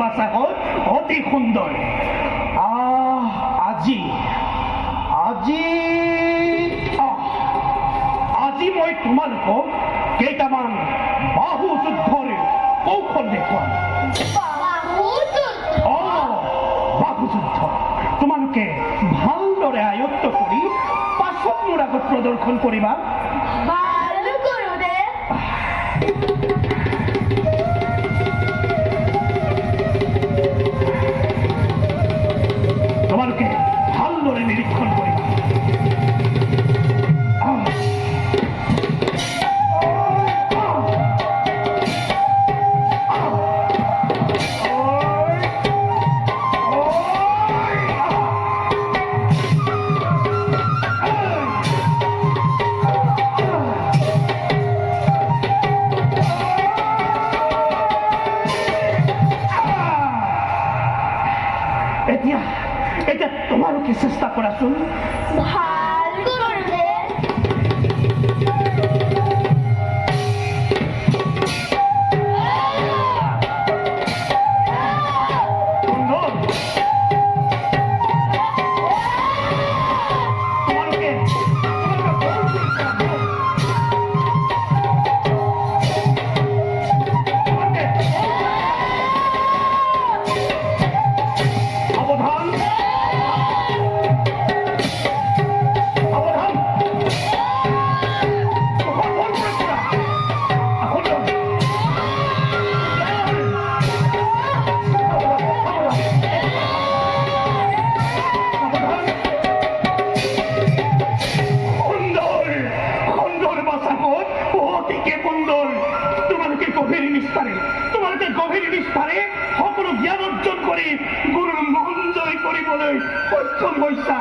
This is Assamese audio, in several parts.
বাছা হ'ল অতি সুন্দৰ আজি আজি আজি মই তোমালোকক কেইটামান বাহু যুদ্ধৰ কৌশল দেখুৱাম বাহু যুদ্ধ তোমালোকে ভালদৰে আয়ত্ত কৰি পাছত মোৰ আগত প্ৰদৰ্শন কৰিবা তোমালোকে ভালদৰে নিৰীক্ষণ কৰিবা এতিয়া তোমালোকে চেষ্টা কৰাচোন ভাল গুৰুদেৱ তোমালোকে গভীৰ নিষ্ঠাৰে সকলো জ্ঞান অৰ্জন কৰি গুৰুৰ মন জয় কৰিবলৈ সক্ষম হৈছা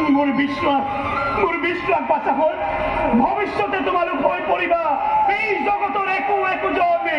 মোৰ বিশ্বাস বাছা হ'ল ভৱিষ্যতে তোমালোক হৈ পৰিবা এই জগতৰ একোজনে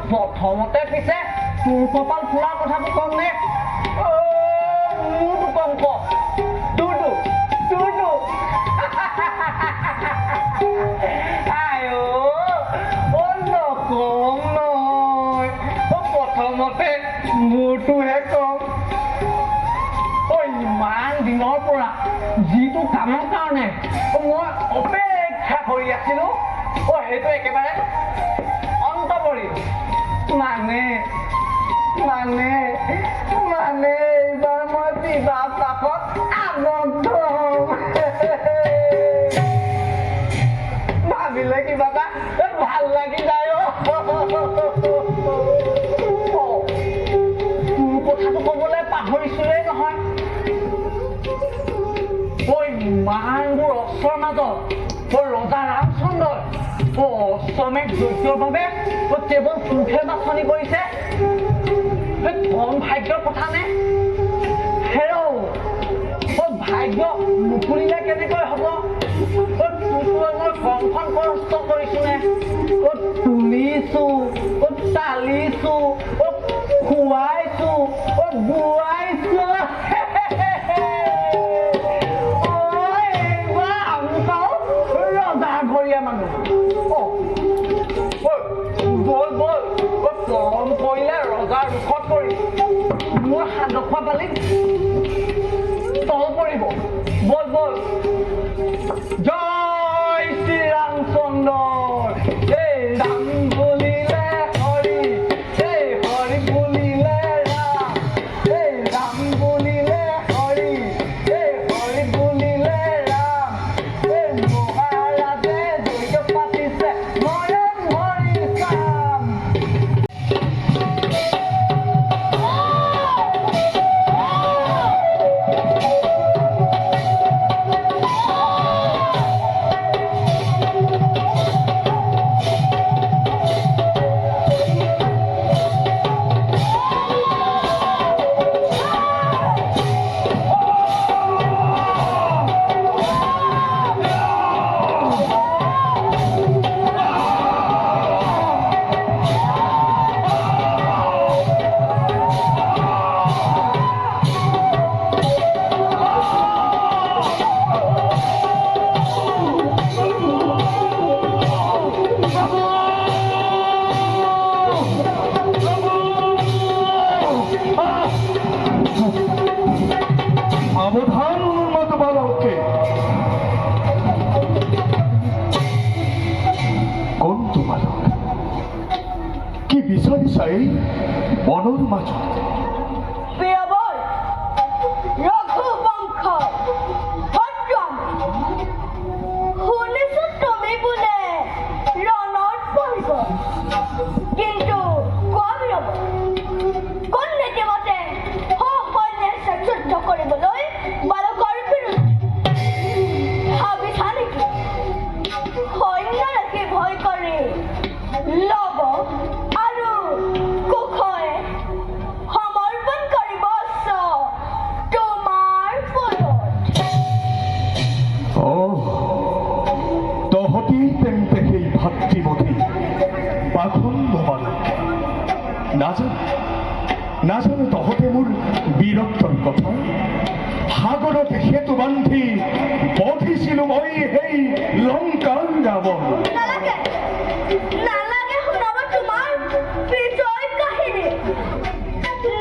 প্ৰথমতে পিছে তোৰ কপাল ফুলাৰ কথাটো কম নে মোৰতো কম ক তোৰতো নকম নহয় প্ৰথমতে মোৰটোহে কম ইমান দিনৰ পৰা যিটো কামৰ কাৰণে মই অপেক্ষা কৰি আছিলো সেইটো একেবাৰে অন্ত পৰিল মানে এইবাৰ মই বিবাহ পাশত আবদ্ধ ভাবিলে কিবা এটা ভাল লাগি যায় তোৰ কথাটো কবলৈ পাহৰিছোৱেই নহয় ইমানবোৰ অস্ত্ৰৰ মাজত ৰজা ৰামচন্দ্ৰই অশ্বমেধ যজ্ঞৰ বাবে কেৱল পুৰুষে বাছনি কৰিছে কম ভাগ্যৰ কথা নে হেৰৌ ভাগ্য নুখুলিলে কেনেকৈ হ'ব মই কমখন কষ্ট কৰিছো নে তুলিছো তালিছো খুৱাইছো বোৱাইছো ৰজাৰ ঘৰীয়া মানুহ বল কম কৰিলে ৰজাৰ মুখত পৰি মোৰ হাতখোৱা পালি তল পৰিব বল জয় শ্ৰী ৰামচন্দ্ৰ এই ৰাম বুলিলে হৰি এই হৰি বুলিলে ৰাম এই সাবধান উন্মত বালককে কোন তো বালক কি বিচাৰিস এই বনৰ মাঝত বীৰবৰ ৰঘুবংশ ভদ্ৰম শুনিছো তুমি বোলে ৰণত পৰিব কিন্তু কোৱা বীৰবৰ কোন নীতিমতে সৈন্যে যুদ্ধ কৰিবলৈ বালকৰ বিৰুদ্ধে ভাবিছা নেকি সৈন্য ৰাখি ভয় কৰি লব আৰু কুশয়ে সমৰ্পণ কৰিব তোমাৰ পদত ও তহতি তেন্তে সেই ভাতৃমতী পাখণ্ড বালক নাজানো তহতে মোৰ বীৰত্বৰ কথা সাগৰত সেতু বান্ধি বধিছিলো মই সেই লংকাৰ ৰাৱণ নালাগে নালাগে শুনাব তোমাৰ বিজয় কাহিনী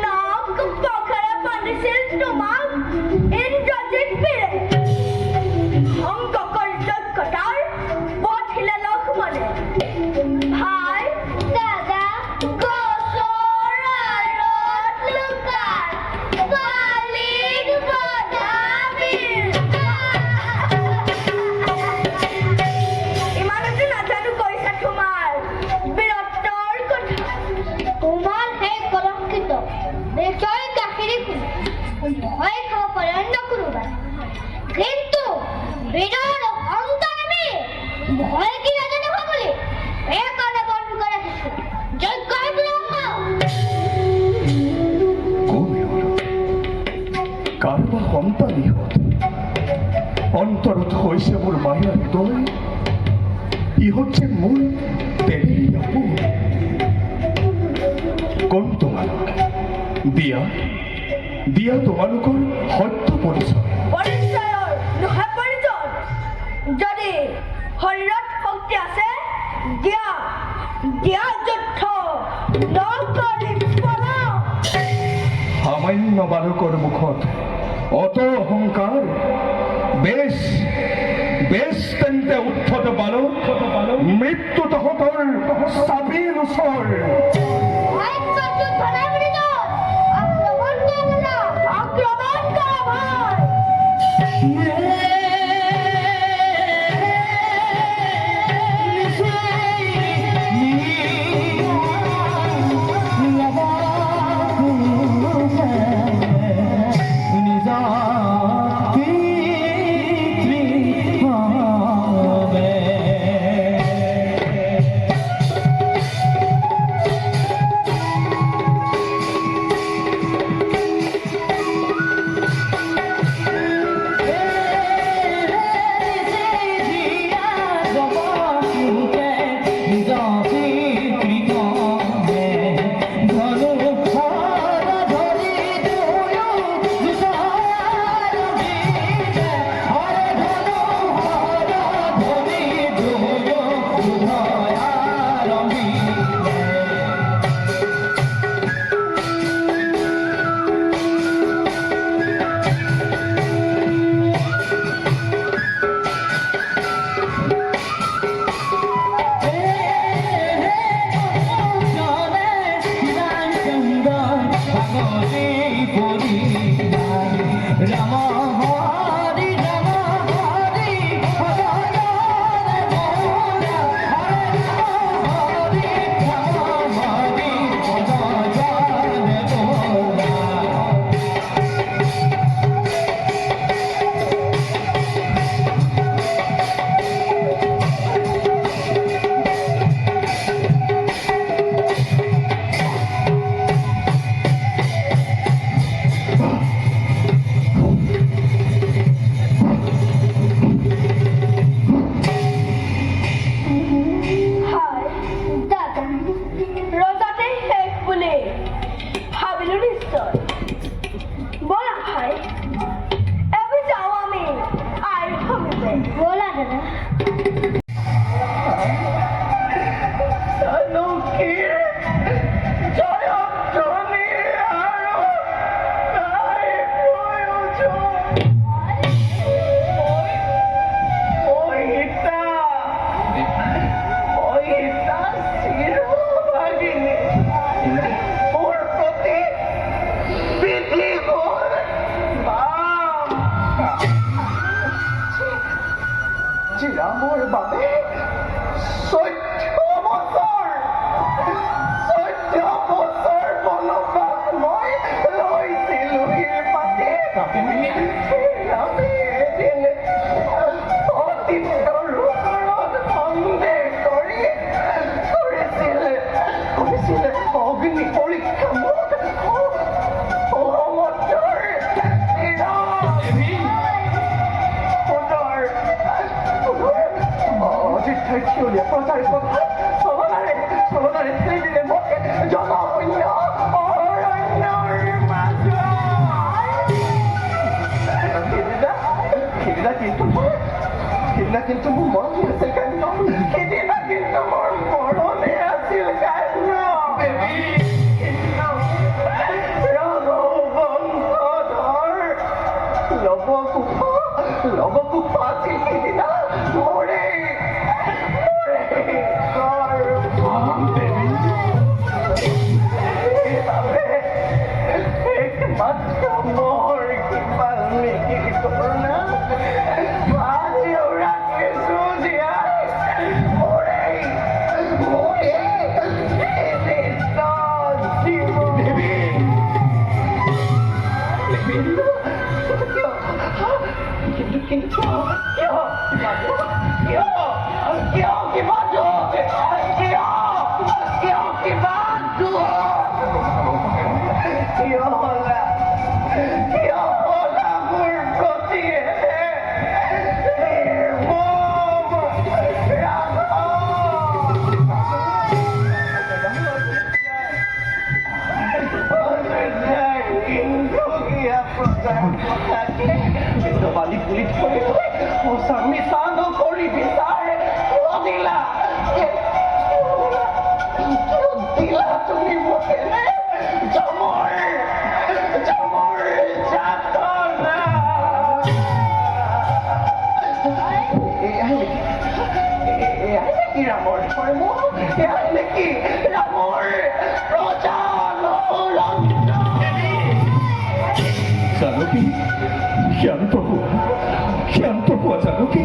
নাক পখৰে বান্ধিছিল তোমাক ইন্দ্ৰজিৎ বীৰে অংকৰ যোগ্যতাৰ বধিলে লক্ষ্মণে ভাই দাদা গছৰ আঁৰত লুকাই বালিক বধাবীৰ ইমানতে নাজানো কৈছা তোমাৰ বীৰত্বৰ কথা তোমাৰ সেই কলংকিত বিজয় কাহিনী শুনি ভয় খাব পাৰে অন্য কোনোবাই কিন্তু বীৰৰ অন্তৰ আমি ভয় কি নাজানো বুলি সেইকাৰণে বন্ধ কৰি ৰাখিছো যজ্ঞৰ বিলম্ব কাৰোবাৰ সন্তান ইহঁত অন্তৰত হৈছে মোৰ মায়াৰ হৃদয় ইহঁত যে মোৰ তেৰি আপোন কোন তোমালোক দিয়া তোমালোকৰ সত্য পৰিচয় পৰিচয়ৰ নহয় পৰিচয় যদি শৰীৰত শক্তি আছে দিয়া দিয়া যুদ্ধ নকৰি পলাও সামান্য বালকৰ মুখত অত অহংকাৰ বেশ তেন্তে উদ্ধত বালক মৃত্যু তহঁতৰ চাবিৰ ওচৰ আক্ৰমণ কৰা ভাই কি বল চিৰামৰ বাবে 14 বছৰ বনবাস মই লৈছিলো পাতে এদিন অতীতৰ ওপৰত সন্দেহ কৰিছিলে অগ্নি পৰীক্ষা অজিত প্ৰচাৰিত কথা চলনাৰে ঠেলি দিলে মোক জনশূন্য অৰণ্যৰ মাজত সিদিনা কিন্তু মোৰ মৰমে আছিল কান্য সিদিনা কিন্তু মোৰ মৰমে আছিল কান্য লৱকুশ আছিল সিদিনা মোৰে একমাত্ৰ মোৰ কিমান মিকিৰ কৰোণা আজিও ৰাখিছো জীয়াই মোৰে বালি পুলিত কৰি সঁচা মিছা নকৰি বিচাৰে দিলা তুমি মোক এনে জমৰ যাতনা এয়াই নেকি ৰামৰ ধৰ্ম এয়াই নেকি ৰামৰ জানকী শান্ত হোৱা জানকী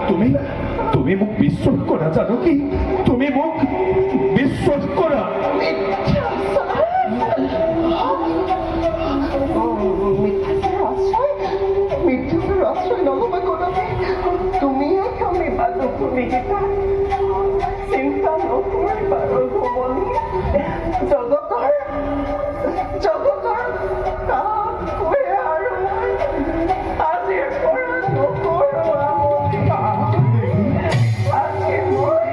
তুমি মোক বিশ্বাস কৰা জানকী তুমি মোক বিশ্বাস কৰা মৃত্যুৰ আশ্ৰয় নল'বা কদাপি তুমিয়ে আমি বাদুকুনিকেইটা চিন্তা নকৰিবা ৰঘুমণি জগতৰ আৰু মই আজিৰ পৰা নকৰো আজি মই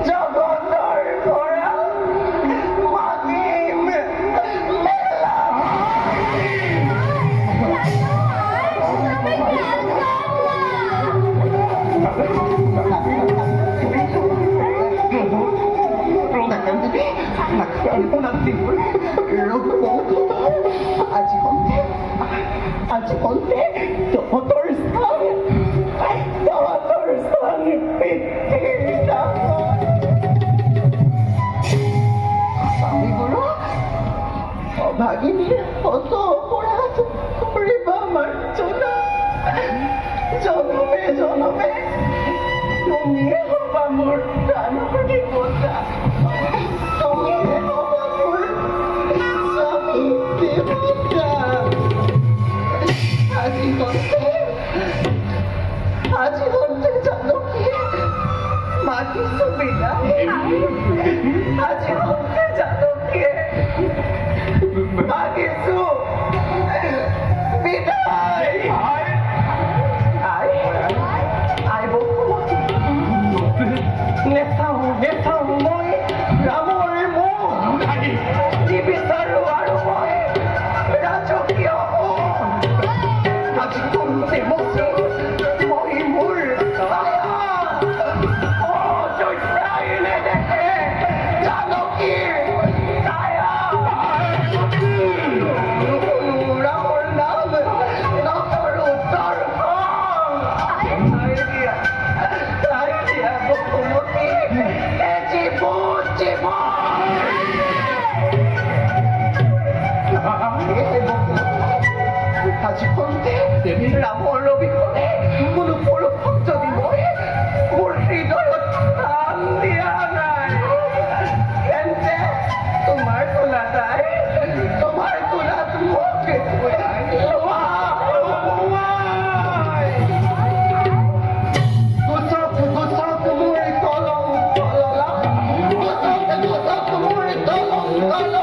জগতৰ পৰা মাগিম মেলা আজি কন্তে তহঁতৰ স্থান স্বামীগুৰু অভাগিনীৰ হত অপৰাধ কৰিবা মাৰ্জনা জনমে তুমিয়ে হবা মোৰ প্ৰাণৰ দেৱতা তুমিয়ে হবা মোৰ স্বামী দেৱতা আজি হতে জানকীয়ে মাতিছো বিদায় আজি হতে জানকীয়ে মাগিছো বিদায় নেচাওঁ মই ৰামৰ মুখ যি বিচাৰো আৰু মই ৰাজকীয় আজি কোনতে মই মোৰ অযোধ্যাই নেদেখে জানকী আজি পন্তে ৰামৰ অবিহনে কোনো পৰম যদি মই মোৰ হৃদয়ত স্থান দিয়া নাই তেন্তে তোমাৰ কোলাটাই তোমাৰ কোলাত মোক দেখুৱাই গুচক গুচক মোৰ কলম কললা গুচক মোৰ কলম কললা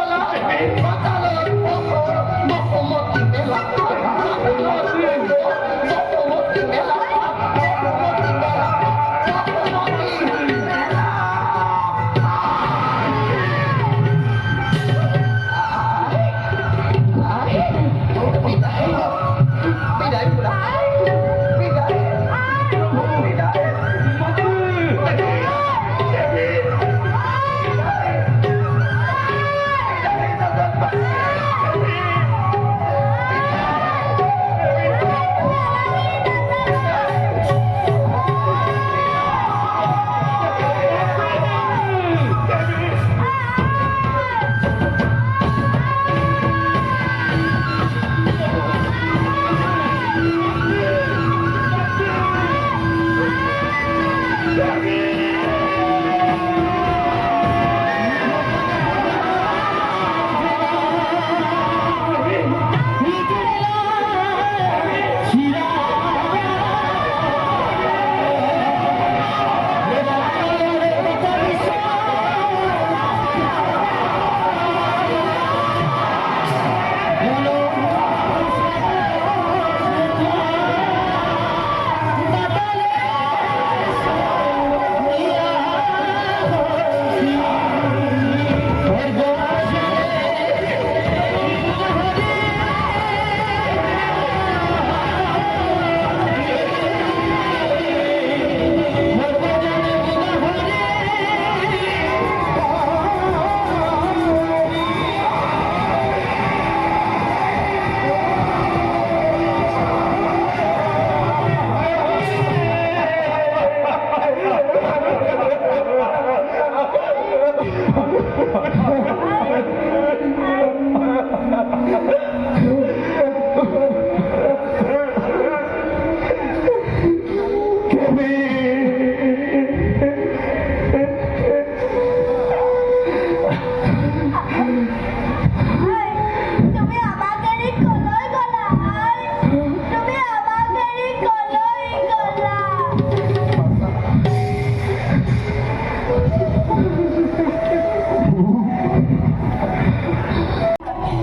পাতালৰ পথৰ বসুমতী মেলা বসুমতী মেলা বসুমতী মেলা বসুমতী মেলা বিদায় পুরা বিদায় বিদায়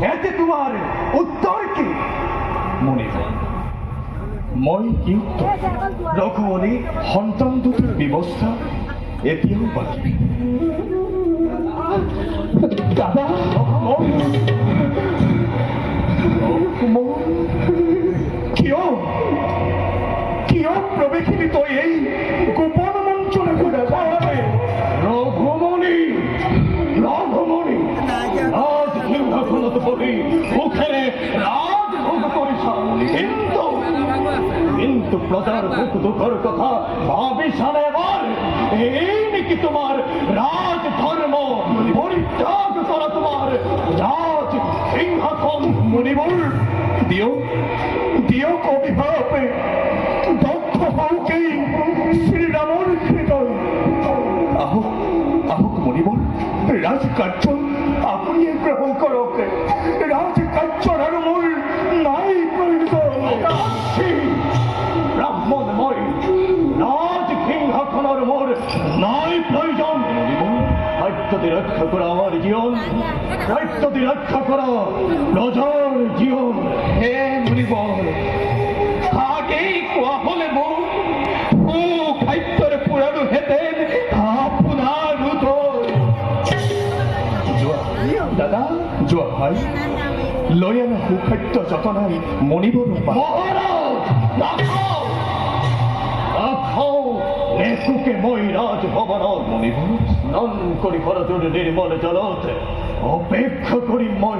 এতে তোমার উত্তর কি মনে মই কি উত্তর রঘুমণি সন্তান দুটিৰ ব্যৱস্থা এতিয়াও বাকী দাদা কিয় কিয় প্ৰৱেশিনী তই এই গোপন মঞ্চলে ঘূৰাই ৰঘুমণি ৰঘুমণি ৰাজ সিংহাসনত বহি মুখেৰে ৰাজভোগ কৰিছা কিন্তু প্রজার দুঃখ দুঃখর কথা ভাবিছানে এবার এই নাকি তোমার রাজ ধর্ম পরিত্যাগ করা তোমার রাজ সিংহাসন মণিবর দিও দিও কবিভাবে দক্ষ হওকেই শ্রীরামর হৃদয় আহক আহক মণিবর রাজকার্য আপনি গ্রহণ করক রাজকার্যর আর মূল নাই প্রয়োজন ব্রাহ্মণময় রাজ সিংহাসনের মোর নাই প্রয়োজন সত্যটি রক্ষা করা আমার জীবন সত্যটি রক্ষা করা প্রজার জীবন হে মুনিবর আগেই কোয়া হলে মো ও খাদ্যর পুরানো হেতেন আপনার উদয় দাদা যোৱা ভাই লৈ আনা সুখাদ্য যতনাই মণিবৰ লেখুকে মই ৰাজভবনৰ মণিবৰ স্নান কৰি ঘৰটোৰ নিৰ্মল জলত অপেক্ষা কৰি মই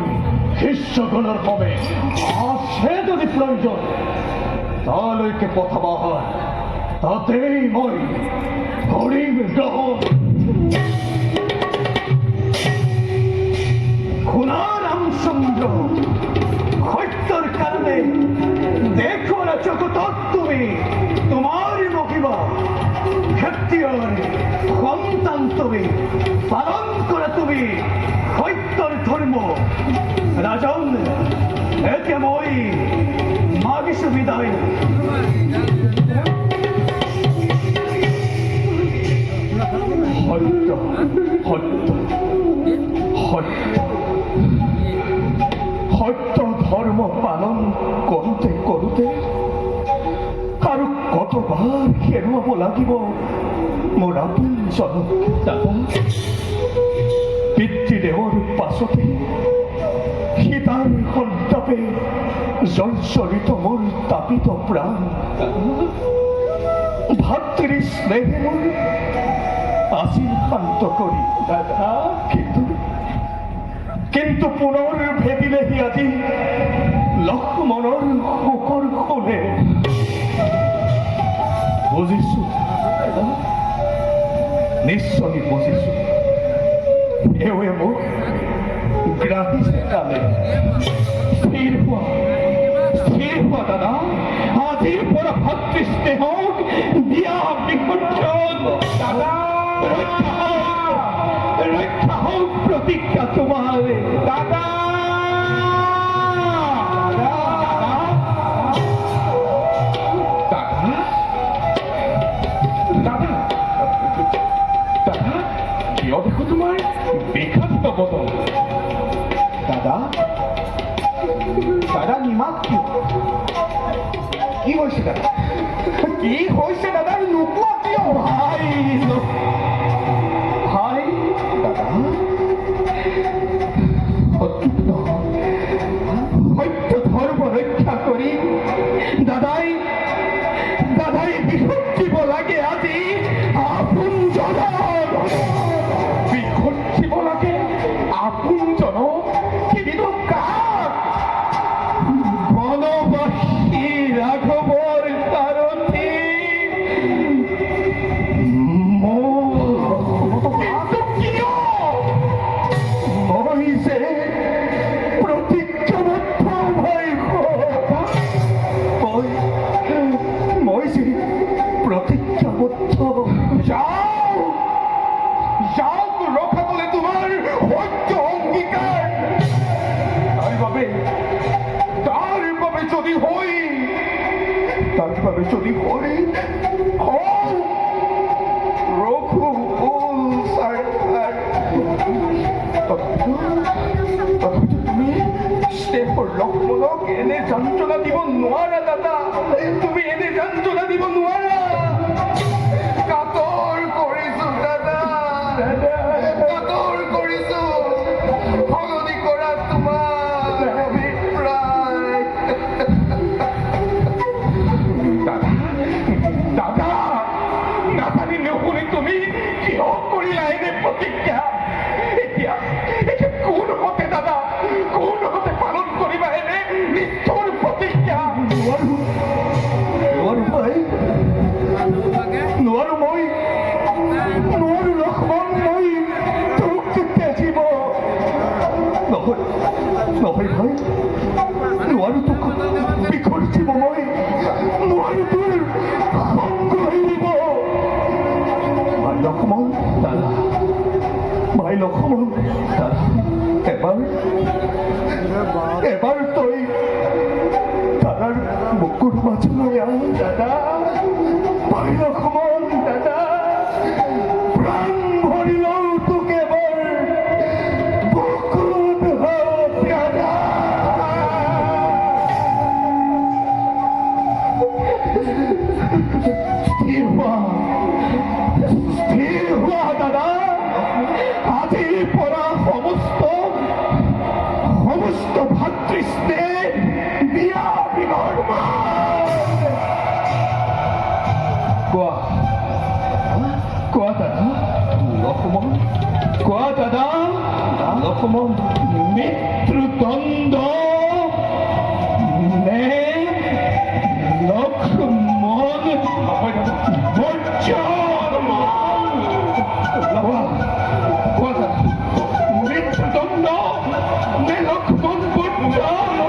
শিষ্যগণৰ বাবে আছে যদি প্ৰয়োজন তালৈকে পঠাবা হয় তাতেই মই কৰিম গ্ৰহণ খুনা রামচন্দ্র একে মই মাগিছো বিদায়। সত্য সত্য সত্য সত্য ধর্ম পালন কৰোঁতে কৰোঁতে আৰু কতবাৰ হেৰুৱাব লাগিব মোৰ আপোনজনক। দাদা, পিতৃদেৱৰ পাছতে সীতাৰ সন্তাপে জৰ্জৰিত মোৰ তাপিত প্ৰাণ। ভাতৃ স্নেহে মোৰ আছিল শান্ত কৰি। দাদা, কিন্তু পুনৰ ভেদিলেহি আজি লক্ষ্মণৰ শোকৰ শোলে। বুজিছো, নিশ্চয় বুজিছো। এওঁৱে মোক গ্ৰাহিছে কালে। স্থিৰ হোৱা দাদা, আজিৰ পৰা ভাতৃ স্নেহক দিয়া বিসৰ্জন। দাদা, ৰক্ষা হওক প্ৰতিজ্ঞা তোমাৰ। দাদা, কিয় দেখো তোমাৰ বিষাক্ত বদন। দাদা, দাদা নিমাত কিয়? কি হৈছে দাদা? কি হৈছে দাদা? নোকোৱা কিয়? ভাই ভাই দাদা, সত্য ধৰ্ম ৰক্ষা কৰি দাদাই বিসৰ্জিব লাগে আজি আপোনজনক। বিসৰ্জিব লাগে আপোনজনক। কিন্তু কাক? বনবাসী ৰাঘৱৰ সাৰথি কিন্তু কিয়? মই যে প্ৰতিজ্ঞাবদ্ধ মই যে প্ৰতিজ্ঞাবদ্ধ। যাওক ৰখাবলৈ তোমাৰ সত্য অংগীকাৰ। তাৰ বাবে যদি হয় ৰঘু তথাপিতো তুমি স্নেহৰ লক্ষ্মণক এনে যন্ত্ৰণা দিব নোৱাৰা। দাদা, তুমি এনে যন্ত্ৰণা দিব নোৱাৰা। কাতৰ কৰিছো দাদা, কাতৰ কৰিছো। সলনি কৰা তোমাৰ অভিপ্ৰায়। দাদা, নাজানিলেও শুনি তুমি কিয় কৰিলা এনে প্ৰতিজ্ঞা? এতিয়া কোনমতে দাদা, কোনমতে পালন কৰিবা এনে নিষ্ঠুৰ প্ৰতিজ্ঞা? নোৱাৰো মই লক্ষ্মণ, মই তোক তেজিব নহয় ভাই। নোৱাৰো তোক বিসৰ্জিব। মই নোৱাৰো তোৰ সংগ এৰিব। ভাই লক্ষ্মণ দাদা, ভাই লক্ষ্মণ দাদা, এবাৰ তই দাদাৰ বুকুৰ মাজলৈ আহ। দাদা, ভাই লক্ষ্মণ দাদা, প্ৰাণ ভৰি লওঁ তোক এবাৰ বুকুত হওক দাদা। স্থিৰ হোৱা দাদা। আজিৰ পৰা সমস্ত ভাতৃস্নেহ বিয়া কোৱা দাদা লক্ষ্মণ, কোৱা দাদা লক্ষ্মণ, মৃত্যুদণ্ড নে লক্ষ্মণ মৃত্যুদণ্ড নে লক্ষ্মণ মৃত্যুদণ্ড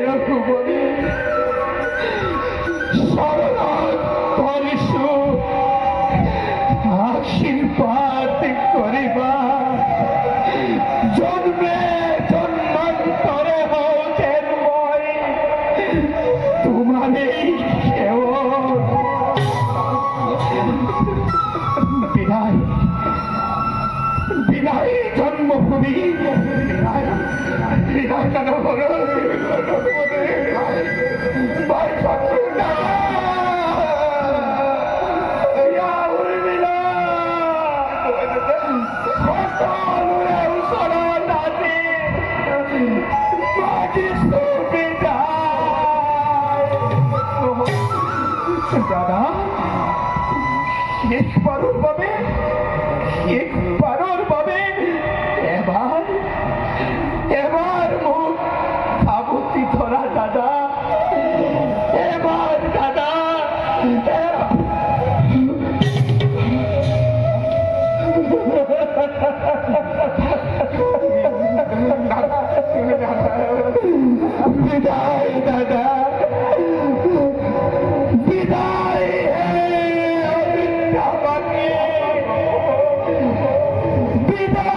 রঘুবরী আশীর্বাদ করিবা জন্মে জন্মান্তরে হতেন মই তোমার এই বিদায় বিদায় জন্মভূমি বিদায় বিদায় কেন হলো ভাই শত্রুরা দাদা শেষবারর পাবে এবার এবার মুখ আবুতি ধরা দাদা এবার দাদা বিদায় দাদা বিদায় বিদায়